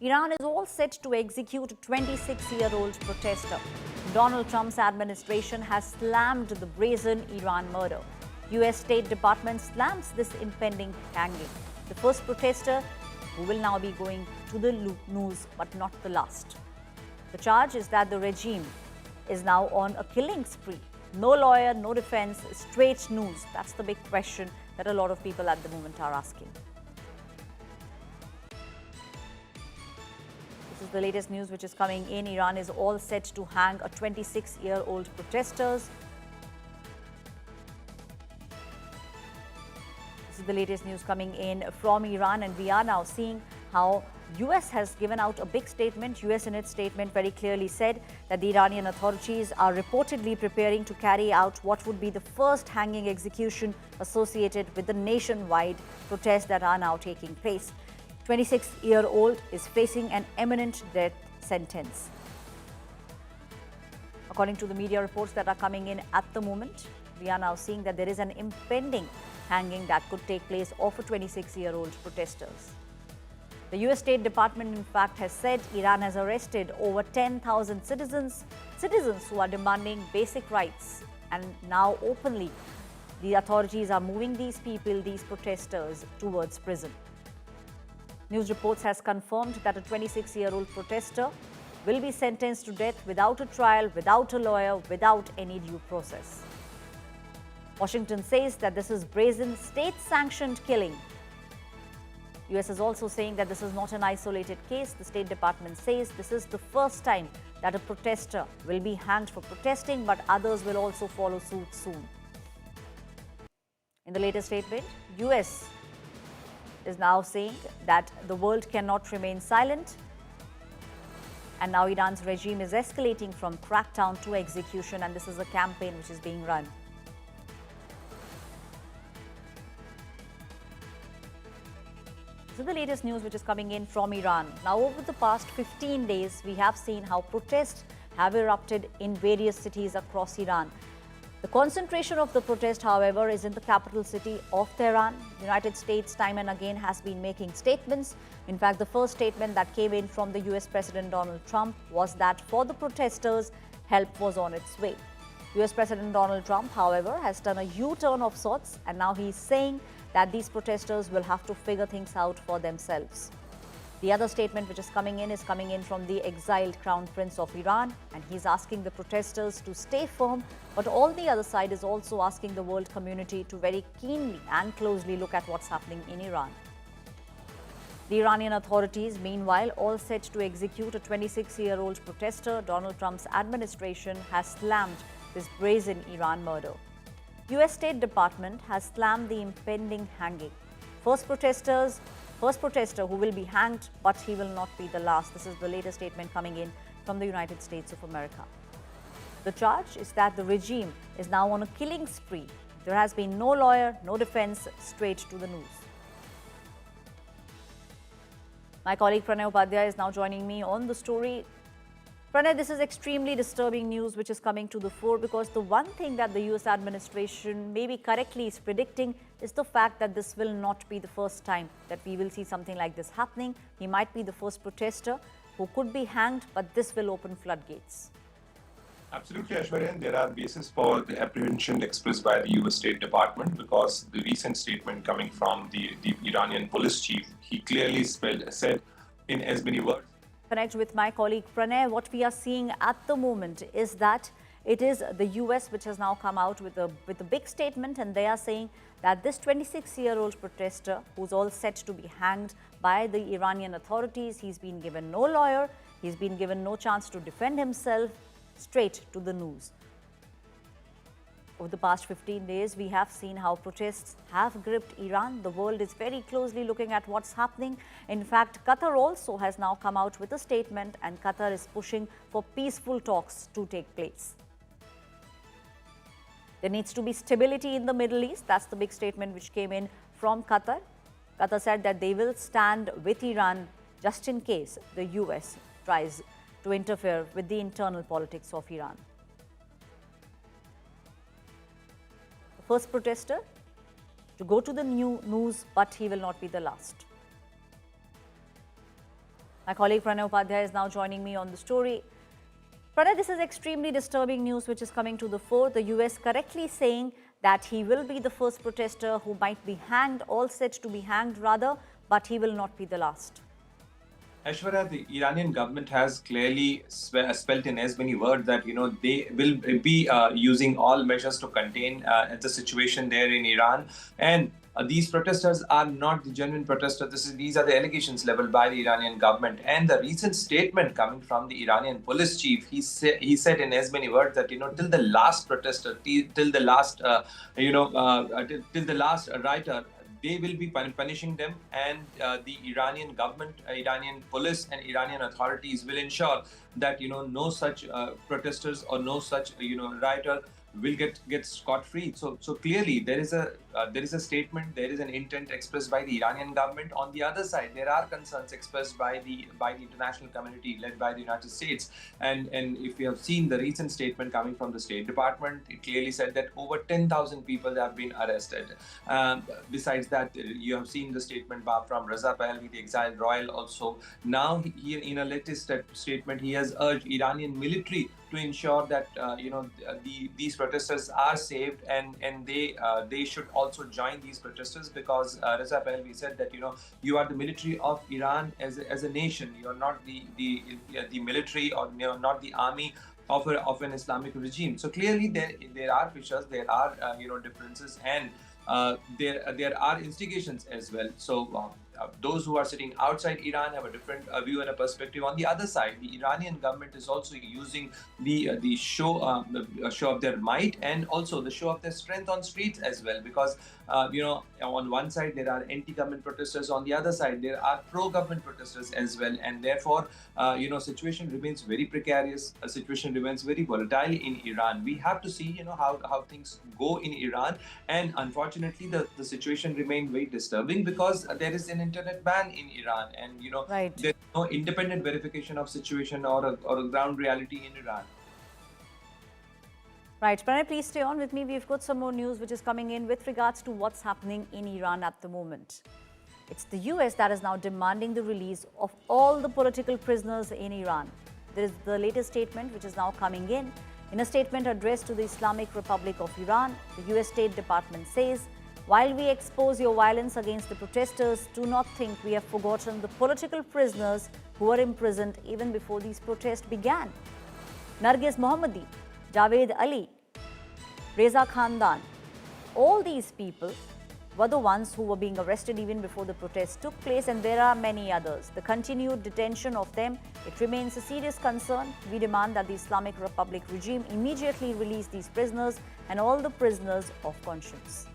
Iran is all set to execute a 26-year-old protester. Donald Trump's administration has slammed the brazen Iran murder. US State Department slams this impending hanging. The first protester who will now be going to the news, but not the last. The charge is that the regime is now on a killing spree. No lawyer, no defense, straight news. That's the big question that a lot of people at the moment are asking. This is the latest news which is coming in. Iran is all set to hang a 26-year-old protesters. This is the latest news coming in from Iran, and we are now seeing how US has given out a big statement. US in its statement very clearly said that the Iranian authorities are reportedly preparing to carry out what would be the first hanging execution associated with the nationwide protests that are now taking place. 26-year-old is facing an imminent death sentence. According to the media reports that are coming in at the moment, we are now seeing that there is an impending hanging that could take place of a 26-year-old protesters. The US State Department, in fact, has said Iran has arrested over 10,000 citizens who are demanding basic rights. And now openly, the authorities are moving these people, these protesters, towards prison. News reports has confirmed that a 26-year-old protester will be sentenced to death without a trial, without a lawyer, without any due process. Washington says that this is brazen, state-sanctioned killing. US is also saying that this is not an isolated case. The State Department says this is the first time that a protester will be hanged for protesting, but others will also follow suit soon. In the latest statement, US is now saying that the world cannot remain silent. And now Iran's regime is escalating from crackdown to execution, and this is a campaign which is being run. This is the latest news which is coming in from Iran. Now, over the past 15 days, we have seen how protests have erupted in various cities across Iran. The concentration of the protest, however, is in the capital city of Tehran. The United States time and again has been making statements. In fact, the first statement that came in from the US President Donald Trump was that for the protesters, help was on its way. US President Donald Trump, however, has done a U-turn of sorts, and now he's saying that these protesters will have to figure things out for themselves. The other statement which is coming in from the exiled Crown Prince of Iran, and he's asking the protesters to stay firm, but on the other side is also asking the world community to very keenly and closely look at what's happening in Iran. The Iranian authorities, meanwhile, all set to execute a 26-year-old protester. Donald Trump's administration has slammed this brazen Iran murder. US State Department has slammed the impending hanging. First protester who will be hanged, but he will not be the last. This is the latest statement coming in from the United States of America. The charge is that the regime is now on a killing spree. There has been no lawyer, no defense, straight to the news. My colleague Pranay Upadhyay is now joining me on the story. Pranay, this is extremely disturbing news which is coming to the fore, because the one thing that the US administration maybe correctly is predicting is the fact that this will not be the first time that we will see something like this happening. He might be the first protester who could be hanged, but this will open floodgates. Absolutely, Ashwarya. There are bases for the apprehension expressed by the US State Department, because the recent statement coming from the Iranian police chief, he clearly said in as many words. Connect with my colleague Pranay. What we are seeing at the moment is that it is the US which has now come out with a big statement, and they are saying that this 26-year-old protester, who's all set to be hanged by the Iranian authorities, he's been given no lawyer, he's been given no chance to defend himself, straight to the news. Over the past 15 days, we have seen how protests have gripped Iran. The world is very closely looking at what's happening. In fact, Qatar also has now come out with a statement, and Qatar is pushing for peaceful talks to take place. There needs to be stability in the Middle East. That's the big statement which came in from Qatar. Qatar said that they will stand with Iran just in case the US tries to interfere with the internal politics of Iran. First protester to go to the news, but he will not be the last. My colleague Pranay Upadhyay is now joining me on the story. Pranay, this is extremely disturbing news which is coming to the fore. The US correctly saying that he will be the first protester who might be hanged, all set to be hanged rather, but he will not be the last. Aishwarya, the Iranian government has clearly spelled in as many words that they will be using all measures to contain the situation there in Iran, and these protesters are not the genuine protesters. These are the allegations leveled by the Iranian government. And the recent statement coming from the Iranian police chief, he said in as many words that till the last protester, till the last till the last writer, they will be punishing them, and the Iranian government, Iranian police, and Iranian authorities will ensure that no such protesters or no such rioter will get scot-free. So clearly there is a statement, there is an intent expressed by the Iranian government. On the other side, there are concerns expressed by the international community led by the United States. And if we have seen the recent statement coming from the State Department, it clearly said that over 10,000 people have been arrested. Besides that, you have seen the statement from Reza, the exiled royal also. Now, he in a latest statement, he has urged Iranian military to ensure that these protesters are saved, and they should also join these protesters, because Reza Pahlavi said that you are the military of Iran as a nation. You are not the military, or not the army of an Islamic regime. So clearly there are fissures, there are differences, and there are instigations as well. So those who are sitting outside Iran have a different view and a perspective. On the other side, the Iranian government is also using the show of their might, and also the show of their strength on streets as well, because on one side there are anti-government protesters, on the other side there are pro-government protesters as well, and therefore situation remains very precarious. A situation remains very volatile in Iran. We have to see how things go in Iran, and unfortunately the situation remains very disturbing, because there is an internet ban in Iran, and right. There's no independent verification of situation or a ground reality in Iran. Right, Pranay, please stay on with me. We've got some more news which is coming in with regards to what's happening in Iran at the moment. It's the US that is now demanding the release of all the political prisoners in Iran. There is the latest statement which is now coming in. In a statement addressed to the Islamic Republic of Iran, the US State Department says, "While we expose your violence against the protesters, do not think we have forgotten the political prisoners who were imprisoned even before these protests began. Nargis Mohammadi, Javed Ali, Reza Khandan, all these people were the ones who were being arrested even before the protests took place, and there are many others. The continued detention of them, it remains a serious concern. We demand that the Islamic Republic regime immediately release these prisoners and all the prisoners of conscience."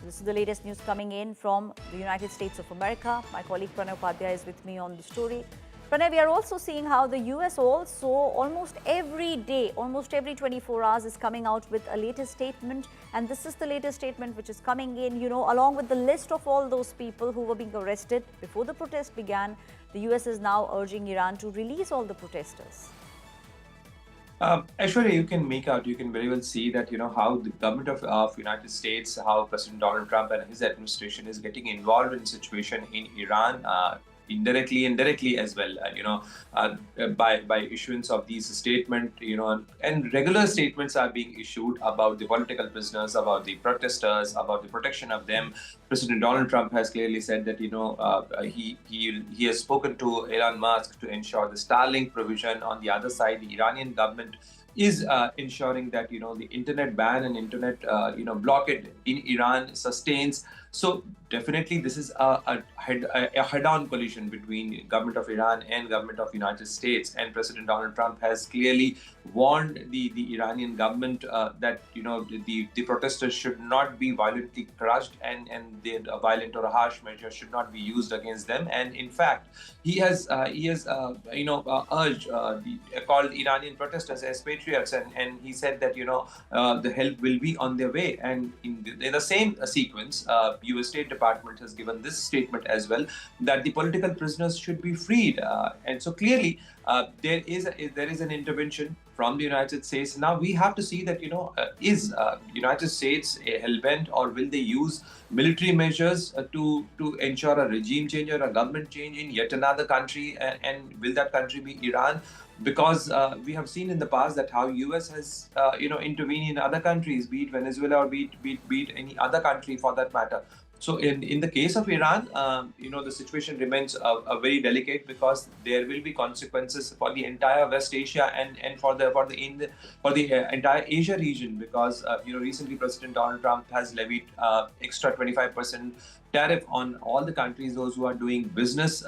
This is the latest news coming in from the United States of America. My colleague Pranay Upadhyay is with me on the story. Pranay, we are also seeing how the US also almost every day, almost every 24 hours is coming out with a latest statement. And this is the latest statement which is coming in, along with the list of all those people who were being arrested before the protest began. The US is now urging Iran to release all the protesters. Aishwarya, you can very well see that how the government of United States, how President Donald Trump and his administration is getting involved in situation in Iran, indirectly and directly as well, by issuance of these statements, and regular statements are being issued about the political prisoners, about the protesters, about the protection of them. President Donald Trump has clearly said that he has spoken to Elon Musk to ensure the Starlink provision. On the other side, the Iranian government is ensuring that the internet ban and internet blockade in Iran sustains. So definitely this is a head-on collision between government of Iran and government of United States, and President Donald Trump has clearly warned the Iranian government that the protesters should not be violently crushed, and a violent or a harsh measure should not be used against them. And in fact, he has urged called Iranian protesters as patriots, and he said that the help will be on their way. And in the same sequence, U.S. State Department has given this statement as well, that the political prisoners should be freed. And so clearly there is an intervention from the United States. Now we have to see that, is United States hell-bent, or will they use military measures to ensure a regime change or a government change in yet another country, and will that country be Iran? Because we have seen in the past that how US has intervened in other countries, be it Venezuela or be it any other country for that matter. So in the case of Iran, the situation remains very delicate, because there will be consequences for the entire West Asia, and for the entire Asia region, because recently President Donald Trump has levied extra 25% tariff on all the countries, those who are doing business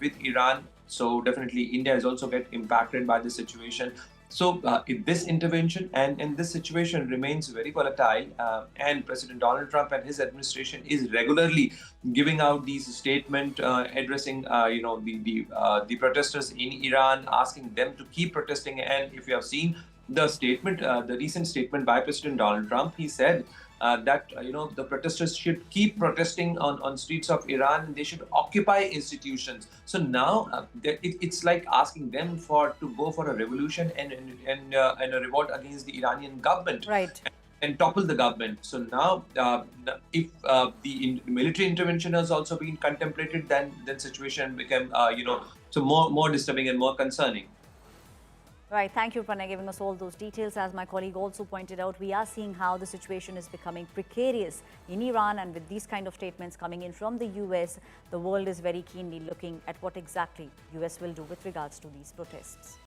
with Iran. So definitely India is also get impacted by the situation. So if this intervention and this situation remains very volatile, and President Donald Trump and his administration is regularly giving out these statements, addressing the protesters in Iran, asking them to keep protesting. And if you have seen the recent statement by President Donald Trump, he said that the protesters should keep protesting on streets of Iran. They should occupy institutions. So now it's like asking them to go for a revolution and a revolt against the Iranian government. Right. And topple the government. So now, if the military intervention has also been contemplated, then situation became so more disturbing and more concerning. Right. Thank you, Pranay, giving us all those details. As my colleague also pointed out, we are seeing how the situation is becoming precarious in Iran, and with these kind of statements coming in from the US, the world is very keenly looking at what exactly US will do with regards to these protests.